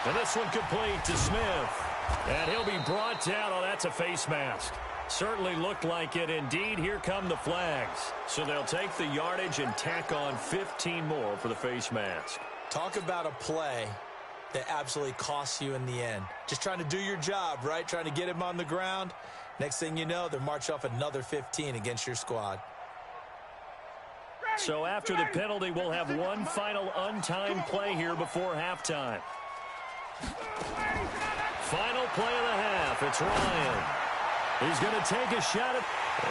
And this one complete to Smith. And he'll be brought down. Oh, that's a face mask. Certainly looked like it. Indeed, here come the flags. So they'll take the yardage and tack on 15 more for the face mask. Talk about a play that absolutely costs you in the end. Just trying to do your job, right? Trying to get him on the ground. Next thing you know, they'll march off another 15 against your squad. So after the penalty, we'll have one final untimed play here before halftime. Final play of the half. It's Ryan. He's going to take a shot at,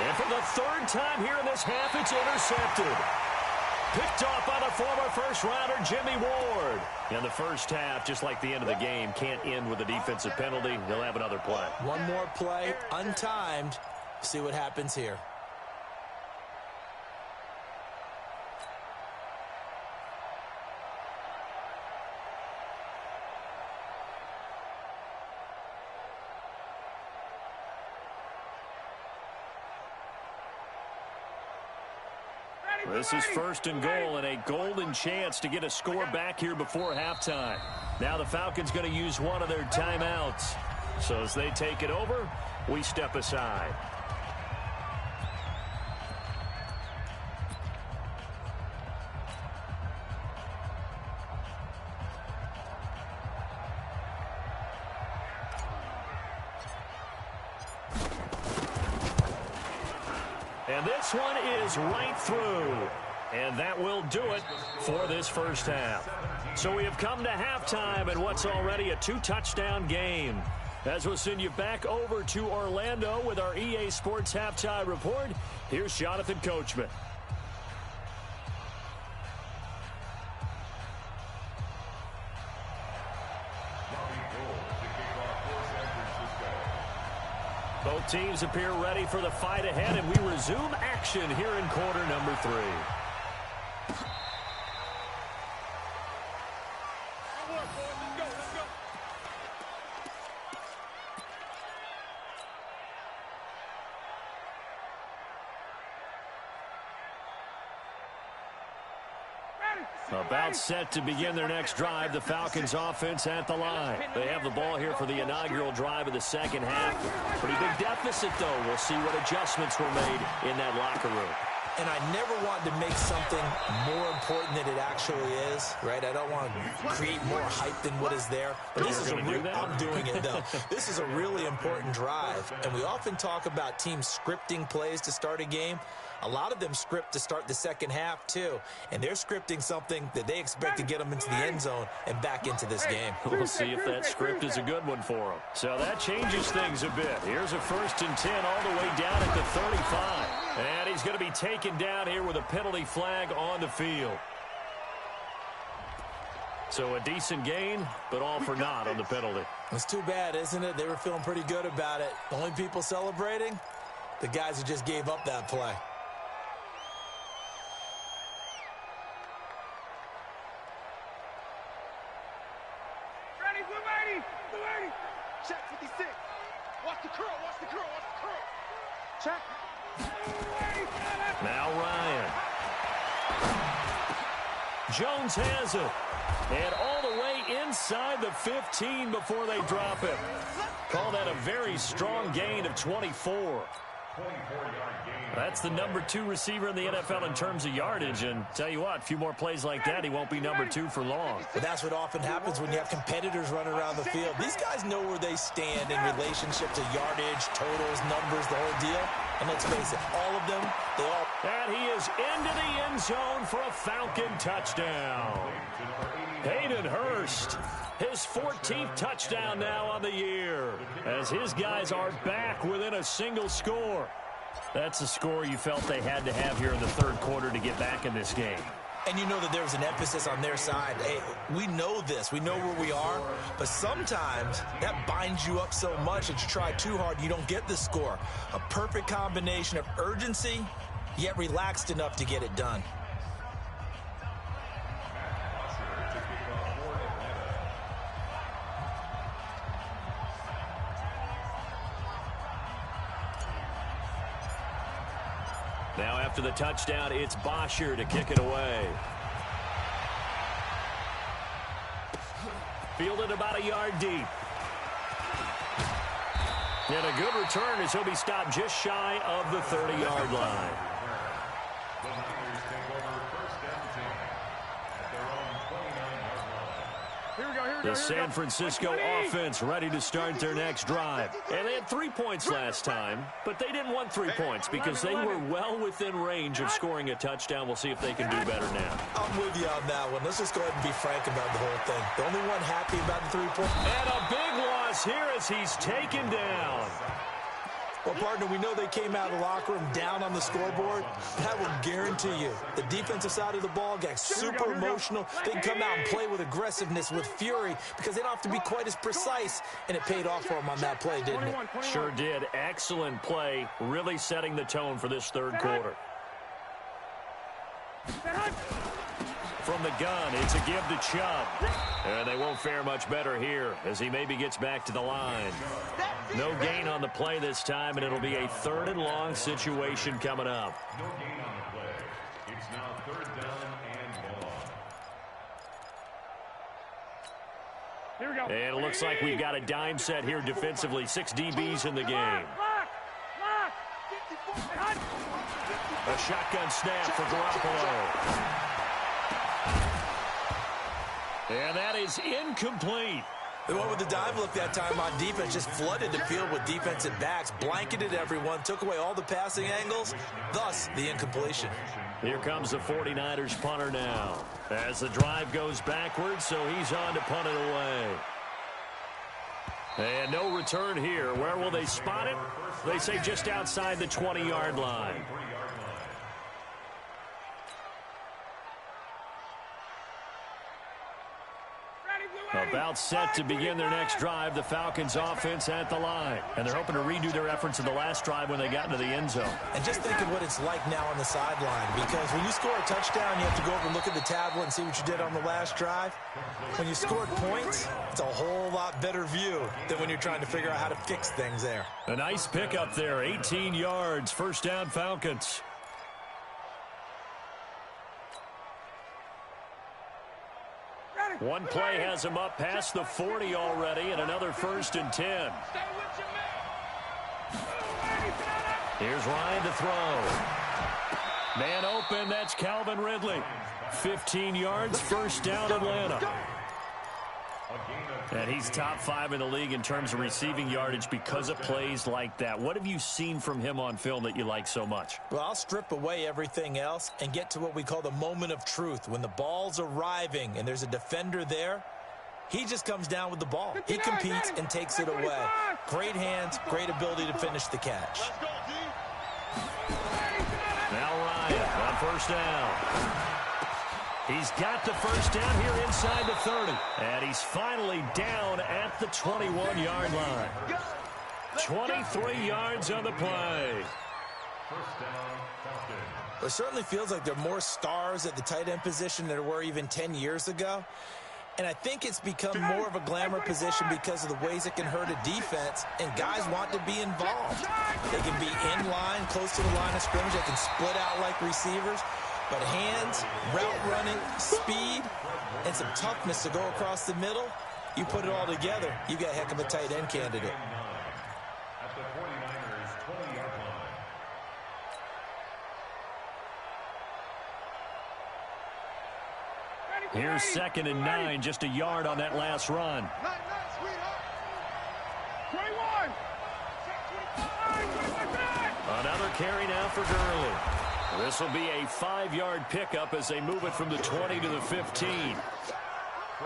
and for the third time here in this half, it's intercepted. Picked off by the former first-rounder, Jimmy Ward. And the first half, just like the end of the game, can't end with a defensive penalty. They'll have another play. One more play, untimed. See what happens here. This is first and goal and a golden chance to get a score back here before halftime. Now the Falcons going to use one of their timeouts. So as they take it over, we step aside. And this one is right through. And that will do it for this first half. So we have come to halftime in what's already a two-touchdown game. As we'll send you back over to Orlando with our EA Sports Halftime Report, here's Jonathan Coachman. Both teams appear ready for the fight ahead, and we resume action here in quarter number 3. About set to begin their next drive, the Falcons offense at the line. They have the ball here for the inaugural drive of the second half. Pretty big deficit, though. We'll see what adjustments were made in that locker room. And I never want to make something more important than it actually is, right? I don't want to create more hype than what is there. But this is I'm doing it, though. This is a really important drive. And we often talk about teams scripting plays to start a game. A lot of them script to start the second half, too. And they're scripting something that they expect to get them into the end zone and back into this game. We'll see if that script is a good one for them. So that changes things a bit. Here's a 1st and 10 all the way down at the 35. And he's going to be taken down here with a penalty flag on the field. So a decent gain, but all for naught on the penalty. It's too bad, isn't it? They were feeling pretty good about it. The only people celebrating, the guys who just gave up that play. Check 56. Watch the curl, watch the curl, watch the curl. Check. Now Ryan. Jones has it. And all the way inside the 15 before they drop it. Call that a very strong gain of 24. That's the number 2 receiver in the NFL in terms of yardage. And tell you what, a few more plays like that, he won't be number 2 for long. But that's what often happens when you have competitors running around the field. These guys know where they stand in relationship to yardage, totals, numbers, the whole deal. And let's face it, all of them, they all... And he is into the end zone for a Falcon touchdown. Hayden Hurst, his 14th touchdown now on the year, as his guys are back within a single score. That's a score you felt they had to have here in the third quarter to get back in this game. And you know that there was an emphasis on their side. Hey, we know this. We know where we are. But sometimes that binds you up so much that you try too hard, you don't get the score. A perfect combination of urgency, yet relaxed enough to get it done. Now after the touchdown, it's Bosher to kick it away. Fielded about a yard deep. And a good return as he'll be stopped just shy of the 30-yard line. The San Francisco offense ready to start their next drive. And they had 3 points last time, but they didn't want 3 points because they were well within range of scoring a touchdown. We'll see if they can do better now. I'm with you on that one. Let's just go ahead and be frank about the whole thing. The only one happy about the 3 points. And a big loss here as he's taken down. Well, partner, we know they came out of the locker room down on the scoreboard. That will guarantee you the defensive side of the ball got super emotional. They can come out and play with aggressiveness, with fury, because they don't have to be quite as precise. And it paid off for them on that play, didn't it? Sure did. Excellent play, really setting the tone for this third quarter. From the gun, it's a give to Chubb. And they won't fare much better here as he maybe gets back to the line. No gain on the play this time, and it'll be a 3rd and long situation coming up. No gain on the play. It's now 3rd down and long. Here we go. And it looks like we've got a dime set here defensively. 6 DBs in the game. A shotgun snap for Garoppolo. And that is incomplete. They went with the dive look that time on defense, just flooded the field with defensive backs, blanketed everyone, took away all the passing angles, thus the incompletion. Here comes the 49ers punter now. As the drive goes backwards, so he's on to punt it away. And no return here. Where will they spot it? They say just outside the 20-yard line. About set to begin their next drive, the Falcons offense at the line. And they're hoping to redo their efforts in the last drive when they got into the end zone. And just think of what it's like now on the sideline, because when you score a touchdown, you have to go over and look at the tablet and see what you did on the last drive. When you scored points, it's a whole lot better view than when you're trying to figure out how to fix things there. A nice pickup there, 18 yards, 1st down Falcons. One play has him up past the 40 already, and another 1st and 10. Here's Ryan to throw. Man open, that's Calvin Ridley. 15 yards, 1st down Atlanta. And he's top 5 in the league in terms of receiving yardage because of plays like that. What have you seen from him on film that you like so much? Well, I'll strip away everything else and get to what we call the moment of truth. When the ball's arriving and there's a defender there, he just comes down with the ball. He competes and takes it away. Great hands, great ability to finish the catch. Now Ryan on 1st down. He's got the 1st down here inside the 30. And he's finally down at the 21-yard line. 23 yards on the play. It certainly feels like there are more stars at the tight end position than there were even 10 years ago. And I think it's become more of a glamour position because of the ways it can hurt a defense, and guys want to be involved. They can be in line, close to the line of scrimmage. They can split out like receivers. But hands, route running, speed, and some toughness to go across the middle, you put it all together, you got a heck of a tight end candidate. At the 49ers 20-yard line. Here's 2nd and 9, just a yard on that last run. 21. Another carry now for Gurley. This will be a 5-yard pickup as they move it from the 20 to the 15.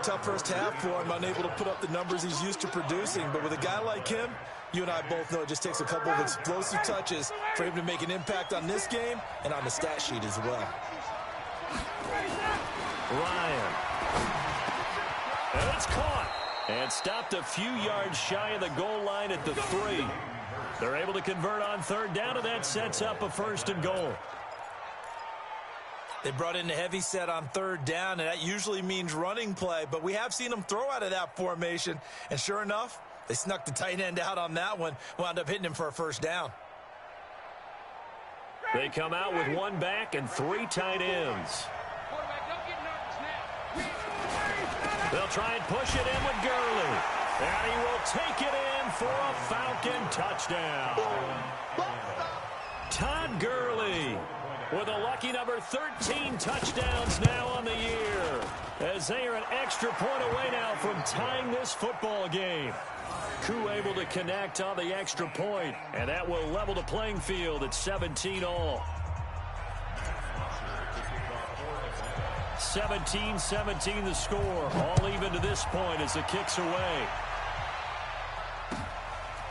Tough first half for him, unable to put up the numbers he's used to producing. But with a guy like him, you and I both know it just takes a couple of explosive touches for him to make an impact on this game and on the stat sheet as well. Ryan. And it's caught. And stopped a few yards shy of the goal line at the 3. They're able to convert on 3rd down, and that sets up a 1st and goal. They brought in the heavy set on 3rd down, and that usually means running play, but we have seen them throw out of that formation, and sure enough, they snuck the tight end out on that one, wound up hitting him for a 1st down. They come out with 1 back and 3 tight ends. They'll try and push it in with Gurley. And he will take it in for a Falcon touchdown. Todd Gurley with a lucky number 13 touchdowns now on the year, as they are an extra point away now from tying this football game. Koo able to connect on the extra point, and that will level the playing field at 17-all. 17-17 the score, all even to this point as the kick's away.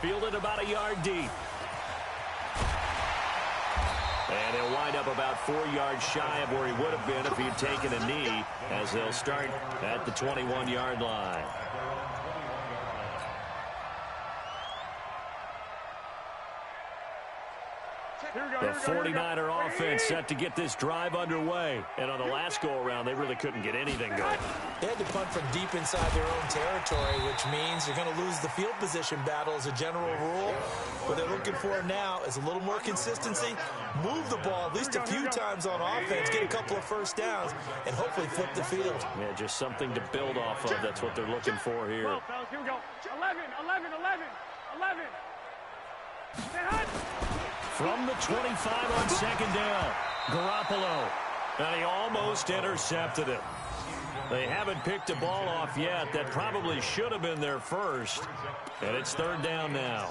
Fielded about a yard deep. And he'll wind up about 4 yards shy of where he would have been if he had taken a knee, as they'll start at the 21-yard line. The 49er offense set to get this drive underway. And on the last go-around, they really couldn't get anything going. They had to punt from deep inside their own territory, which means you're going to lose the field position battle as a general rule. What they're looking for now is a little more consistency, move the ball at least a few times on offense, get a couple of first downs, and hopefully flip the field. Yeah, just something to build off of. That's what they're looking for here. Well, fellas, here we go. 11. From the 25 on second down, Garoppolo. And he almost intercepted it. They haven't picked a ball off yet. That probably should have been their first. And it's third down now.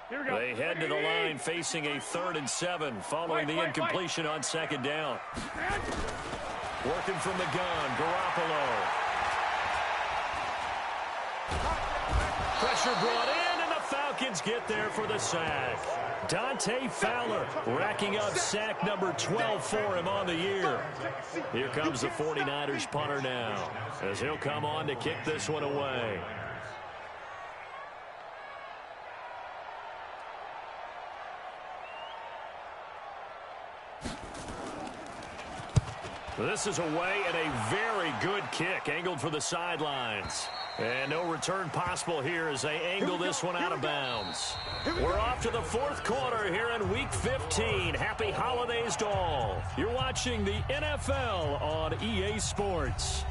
They head to the line facing a 3rd and 7 following the incompletion on second down. Working from the gun, Garoppolo. Pressure brought in, and the Falcons get there for the sack. Dante Fowler racking up sack number 12 for him on the year. Here comes the 49ers punter now, as he'll come on to kick this one away. This is away and a very good kick, angled for the sidelines. And no return possible here as they angle this one out of bounds. We're off to the 4th quarter here in Week 15. Happy holidays to all. You're watching the NFL on EA Sports.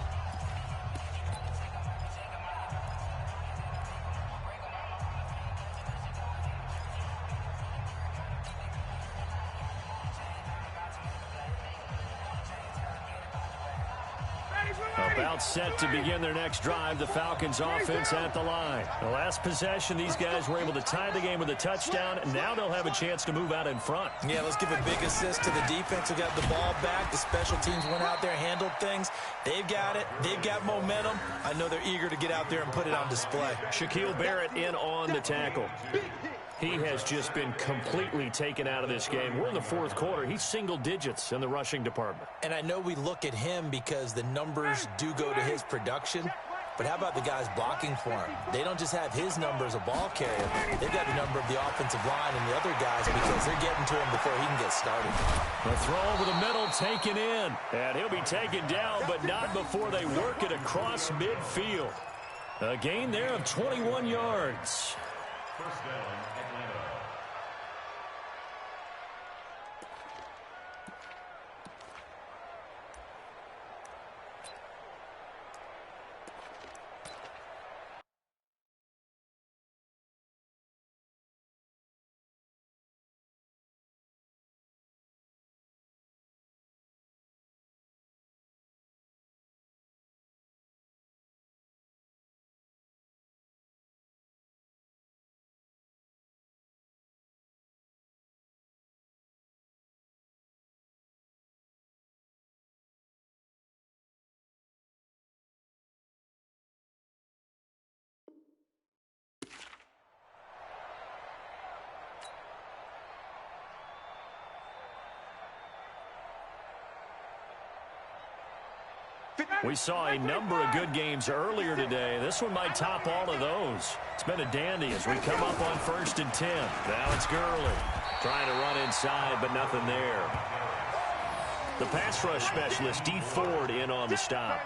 About set to begin their next drive, the Falcons offense at the line. The last possession, these guys were able to tie the game with a touchdown, and now they'll have a chance to move out in front. Yeah, let's give a big assist to the defense who got the ball back. The special teams went out there, handled things. They've got it. They've got momentum. I know they're eager to get out there and put it on display. Shaquille Barrett in on the tackle. He has just been completely taken out of this game. We're in the 4th quarter. He's single digits in the rushing department. And I know we look at him because the numbers do go to his production. But how about the guys blocking for him? They don't just have his number as a ball carrier. They've got the number of the offensive line and the other guys because they're getting to him before he can get started. The throw over the middle taken in. And he'll be taken down, but not before they work it across midfield. A gain there of 21 yards. First down, Atlanta. We saw a number of good games earlier today. This one might top all of those. It's been a dandy as we come up on 1st and 10. Now it's Gurley trying to run inside, but nothing there. The pass rush specialist, D. Ford, in on the stop.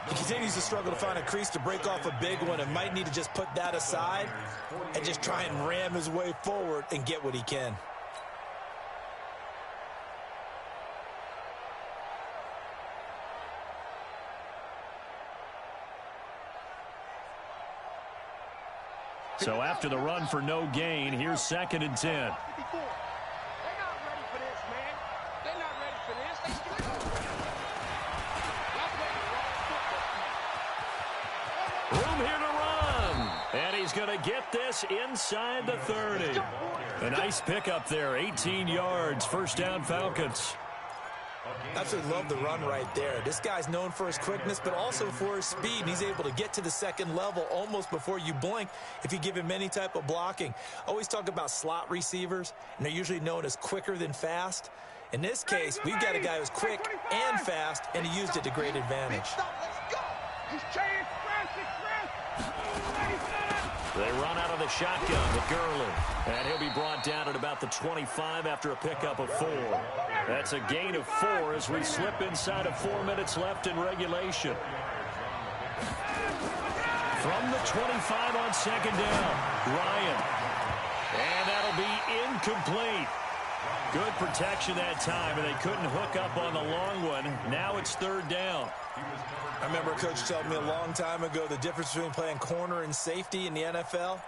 He continues to struggle to find a crease to break off a big one and might need to just put that aside and just try and ram his way forward and get what he can. So after the run for no gain, here's 2nd and 10. They're not ready for this, man. They're not ready for this. Room here to run. And he's going to get this inside the 30. A nice pickup there, 18 yards, 1st down Falcons. Absolutely love the run right there. This guy's known for his quickness, but also for his speed, and he's able to get to the 2nd level almost before you blink if you give him any type of blocking. Always talk about slot receivers, and they're usually known as quicker than fast. In this case, we've got a guy who's quick and fast, and he used it to great advantage. Let's go. He's changed. They run out of the shotgun with Gurley. And he'll be brought down at about the 25 after a pickup of 4. That's a gain of 4 as we slip inside of 4 minutes left in regulation. From the 25 on 2nd down, Ryan. And that'll be incomplete. Good protection that time, and they couldn't hook up on the long one. Now it's 3rd down. I remember a coach telling me a long time ago the difference between playing corner and safety in the NFL.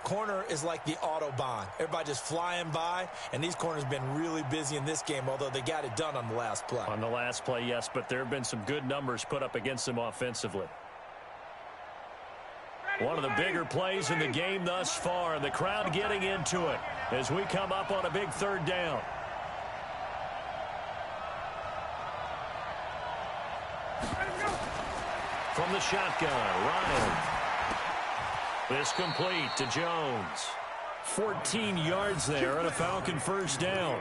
Corner is like the Autobahn. Everybody just flying by, and these corners have been really busy in this game, although they got it done on the last play. On the last play, yes, but there have been some good numbers put up against them offensively. One of the bigger plays in the game thus far, and the crowd getting into it as we come up on a big 3rd down. From the shotgun, Ryan. This complete to Jones. 14 yards there and a Falcon 1st down.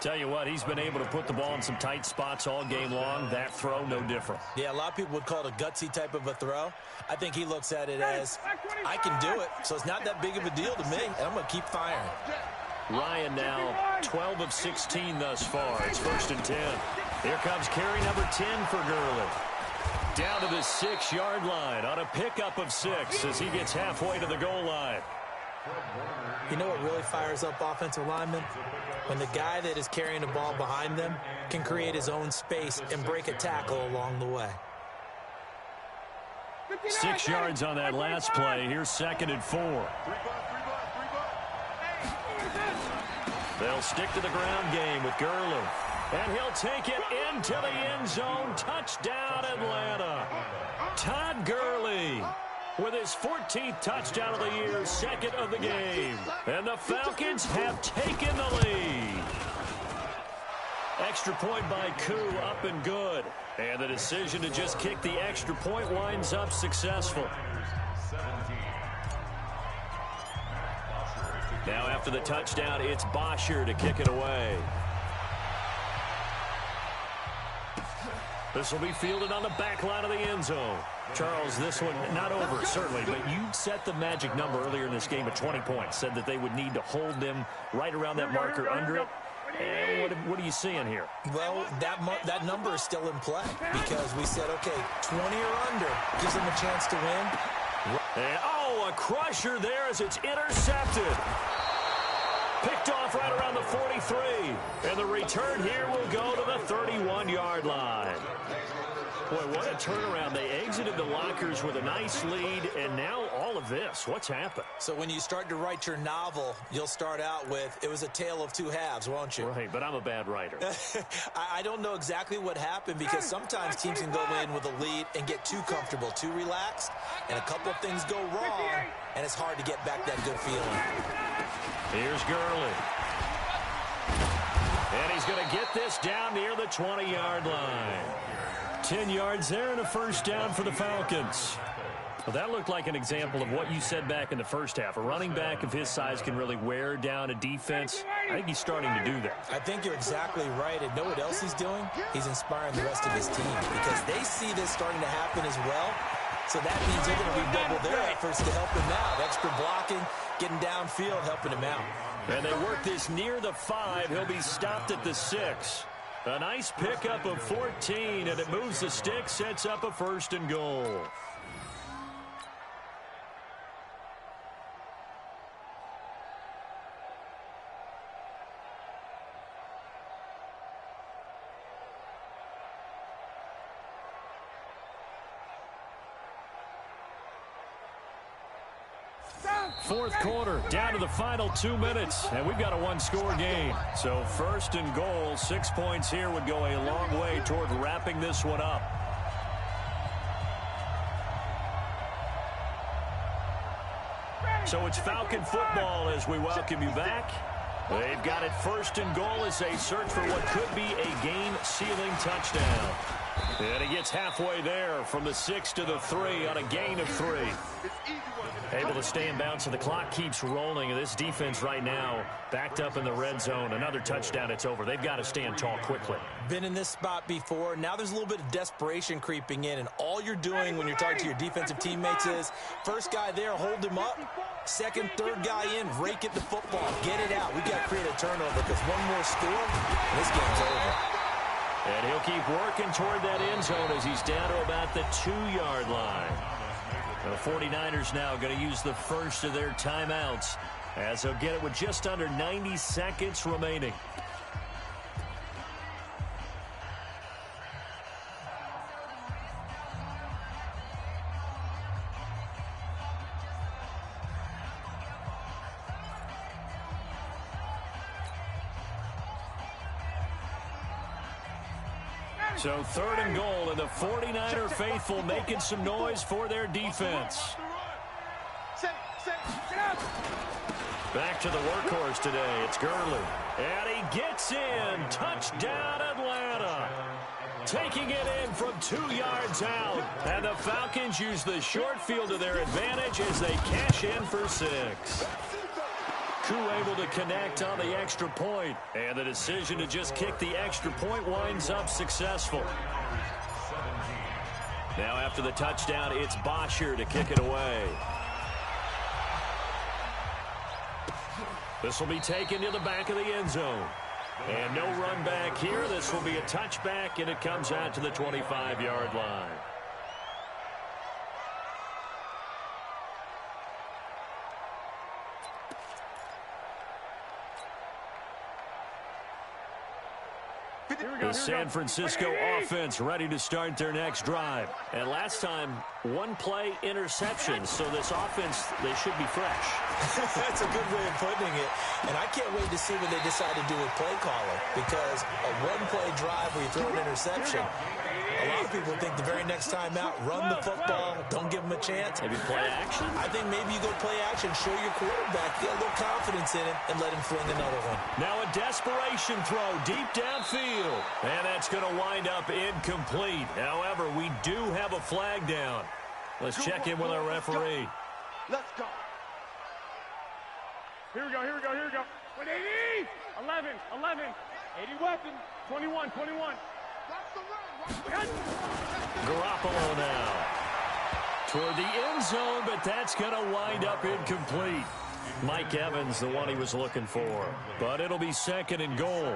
Tell you what, he's been able to put the ball in some tight spots all game long. That throw, no different. Yeah, a lot of people would call it a gutsy type of a throw. I think he looks at it as, I can do it, so it's not that big of a deal to me, and I'm going to keep firing. Ryan now 12 of 16 thus far. It's 1st and 10. Here comes carry number 10 for Gurley. Down to the 6-yard line on a pickup of 6 as he gets halfway to the goal line. You know what really fires up offensive linemen? When the guy that is carrying the ball behind them can create his own space and break a tackle along the way. 6 yards on that last play. Here's 2nd and 4. They'll stick to the ground game with Gurley. And he'll take it into the end zone. Touchdown, Atlanta. Todd Gurley with his 14th touchdown of the year, 2nd of the game. And the Falcons have taken the lead. Extra point by Koo, up and good. And the decision to just kick the extra point winds up successful. Now after the touchdown, it's Bosher to kick it away. This will be fielded on the back line of the end zone. Charles, this one not over, certainly, but you set the magic number earlier in this game at 20 points. Said that they would need to hold them right around that marker under it. And what are you seeing here? Well, that number is still in play because we said, okay, 20 or under gives them a chance to win. And, a crusher there as it's intercepted. Picked off right around the 43. And the return here will go to the 31-yard line. Boy, what a turnaround. They exited the lockers with a nice lead, and now all of this. What's happened? So when you start to write your novel, you'll start out with, it was a tale of two halves, won't you? Right, but I'm a bad writer. I don't know exactly what happened because sometimes teams can go in with a lead and get too comfortable, too relaxed, and a couple of things go wrong, and it's hard to get back that good feeling. Here's Gurley. And he's going to get this down near the 20-yard line. 10 yards there and a first down for the Falcons. Well, that looked like an example of what you said back in the first half. A running back of his size can really wear down a defense. I think he's starting to do that. I think you're exactly right. And know what else he's doing? He's inspiring the rest of his team because they see this starting to happen as well. So that means they're going to redouble their efforts to help him out. Extra blocking, getting downfield, helping him out. And they work this near the 5. He'll be stopped at the 6. A nice pickup of 14, and it moves the stick, sets up a 1st and goal. Fourth quarter, down to the final 2 minutes, and we've got a one-score game. So first and goal, 6 points here would go a long way toward wrapping this one up. So it's Falcon football as we welcome you back. They've got it first and goal as they search for what could be a game-sealing touchdown. And he gets halfway there from the 6 to the 3 on a gain of 3. Able to stay in bounds, so the clock keeps rolling. This defense right now backed up in the red zone. Another touchdown, it's over. They've got to stand tall quickly. Been in this spot before. Now there's a little bit of desperation creeping in, and all you're doing when you're talking to your defensive teammates is first guy there, hold him up. Second, third guy in, rake at the football. Get it out. We've got to create a turnover because one more score, and this game's over. And he'll keep working toward that end zone as he's down to about the 2-yard line. The 49ers now going to use the first of their timeouts as they'll get it with just under 90 seconds remaining. So third and goal, and the 49er faithful making some noise for their defense. Back to the workhorse today. It's Gurley. And he gets in. Touchdown, Atlanta. Taking it in from 2 yards out. And the Falcons use the short field to their advantage as they cash in for 6. Able to connect on the extra point, and the decision to just kick the extra point winds up successful. Now after the touchdown, it's Bosher to kick it away. This will be taken to the back of the end zone. And no run back here. This will be a touchback, and it comes out to the 25-yard line. The San Francisco offense ready to start their next drive. And last time, one play interception. So this offense, they should be fresh. That's a good way of putting it. And I can't wait to see what they decide to do with play calling. Because a one-play drive where you throw an interception, a lot of people think the very next time out, run the football, don't give them a chance. Maybe play action? I think maybe you go play action, show your quarterback, get a little confidence in him, and let him fling another one. Now a desperation throw deep downfield. And that's going to wind up incomplete. However, we do have a flag down. Let's check in with our referee. Let's go. Here we go. 180, 11, 80 weapon, 21. Garoppolo now toward the end zone, but that's going to wind up incomplete. Mike Evans, the one he was looking for, but it'll be second and goal.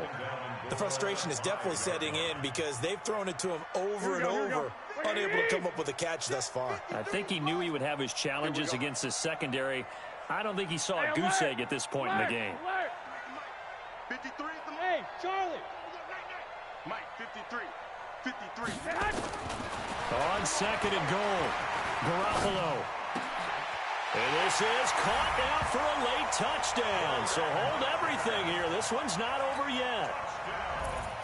The frustration is definitely setting in because they've thrown it to him over and over, unable to come up with a catch thus far. I think he knew he would have his challenges against his secondary. I don't think he saw a goose egg at this point in the game. 53 is the Hey, Charlie. Mike, 53. On second and goal, Garoppolo. And this is caught now for a late touchdown. So hold everything here. This one's not over yet.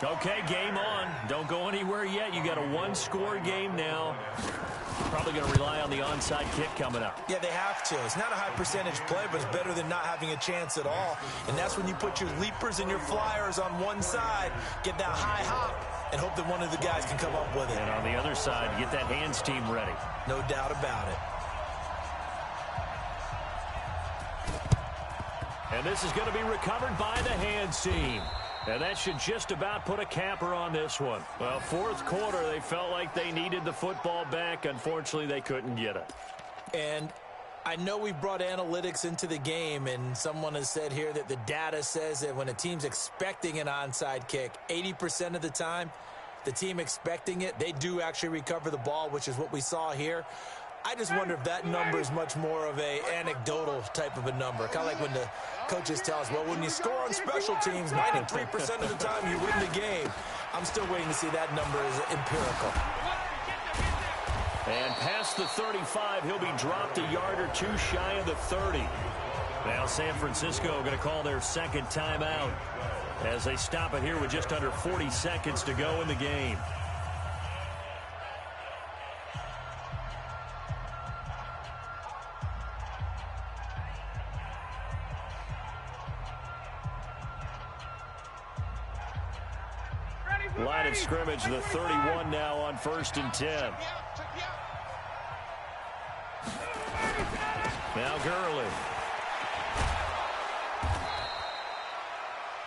Okay, game on. Don't go anywhere yet. You got a one-score game now. Probably going to rely on the onside kick coming up. Yeah, they have to. It's not a high-percentage play, but it's better than not having a chance at all. And that's when you put your leapers and your flyers on one side, get that high hop, and hope that one of the guys can come up with it. And on the other side, get that hands team ready. No doubt about it. And this is going to be recovered by the hands team. And that should just about put a capper on this one. Well, fourth quarter, they felt like they needed the football back. Unfortunately, they couldn't get it. And I know we've brought analytics into the game, and someone has said here that the data says that when a team's expecting an onside kick, 80% of the time, the team expecting it, they do actually recover the ball, which is what we saw here. I just wonder if that number is much more of a anecdotal type of a number. Kind of like when the coaches tell us, well, when you score on special teams, 93% of the time you win the game. I'm still waiting to see that number as empirical. And past the 35, he'll be dropped a yard or two shy of the 30. Now San Francisco going to call their second timeout as they stop it here with just under 40 seconds to go in the game. Line of scrimmage, the 31 now on 1st and 10. Now Gurley.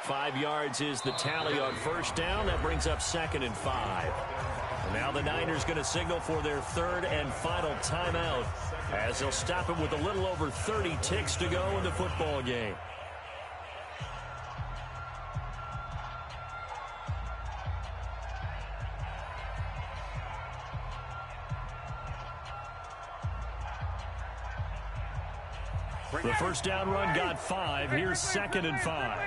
5 yards is the tally on 1st down. That brings up 2nd and 5. And now the Niners going to signal for their 3rd and final timeout as they'll stop it with a little over 30 ticks to go in the football game. The first down run got 5. Here's 2nd and 5.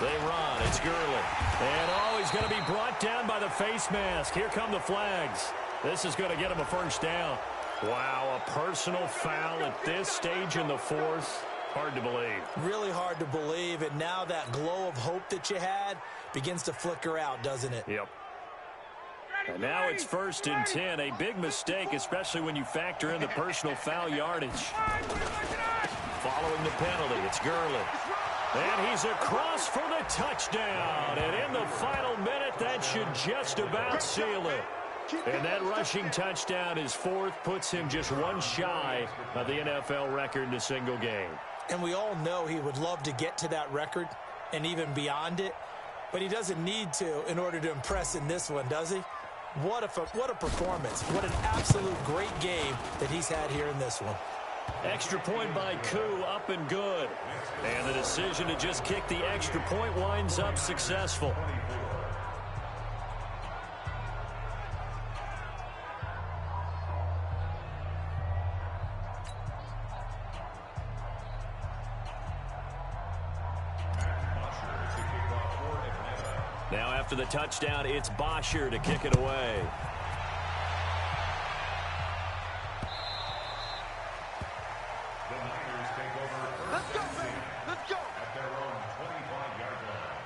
They run. It's Gurley. And, he's going to be brought down by the face mask. Here come the flags. This is going to get him a first down. Wow, a personal foul at this stage in the 4th. Hard to believe. Really hard to believe. And now that glow of hope that you had begins to flicker out, doesn't it? Yep. And now it's 1st and 10. A big mistake, especially when you factor in the personal foul yardage. Following the penalty, it's Gurley. And he's across for the touchdown. And in the final minute, that should just about seal it. And that rushing touchdown, his 4th, puts him just one shy of the NFL record in a single game. And we all know he would love to get to that record and even beyond it. But he doesn't need to in order to impress in this one, does he? What a performance. What an absolute great game that he's had here in this one. Extra point by Koo, up and good. And the decision to just kick the extra point winds up successful. Now after the touchdown, it's Bosher to kick it away. The Niners take over. Let's go, baby. Let's go. At their own 25-yard line.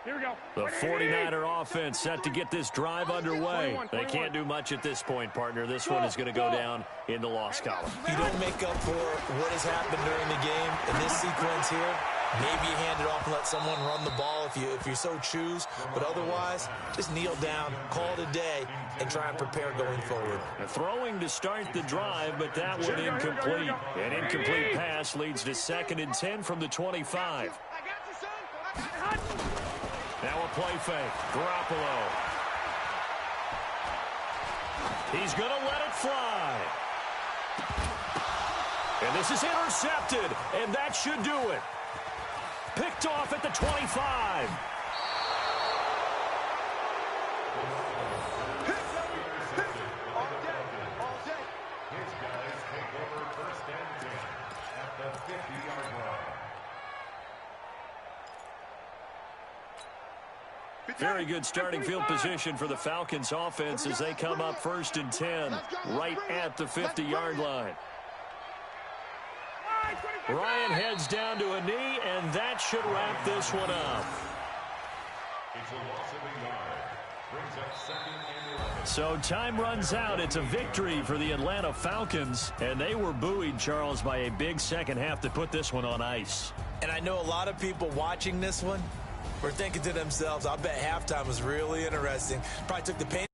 Here we go. The 49er offense set to get this drive underway. They can't do much at this point, partner. This one is going to go down in the loss column. You don't make up for what has happened during the game in this sequence here. Maybe you hand it off and let someone run the ball if you so choose. But otherwise, just kneel down, call it a day, and try and prepare going forward. Throwing to start the drive, but that one incomplete. An incomplete pass leads to 2nd and 10 from the 25. I got you, son. Now a play fake. Garoppolo. He's going to let it fly. And this is intercepted, and that should do it. Picked off at the 25. All day. His guys take over 1st and 10 at the 50-yard line. Very good starting field position for the Falcons offense as they come up 1st and 10 right at the 50-yard line. Ryan heads down to a knee, and that should wrap this one up. It's a loss of a yard. Brings up 2nd and 11. So time runs out. It's a victory for the Atlanta Falcons, and they were buoyed, Charles, by a big second half that put this one on ice. And I know a lot of people watching this one were thinking to themselves, I bet halftime was really interesting. Probably took the pain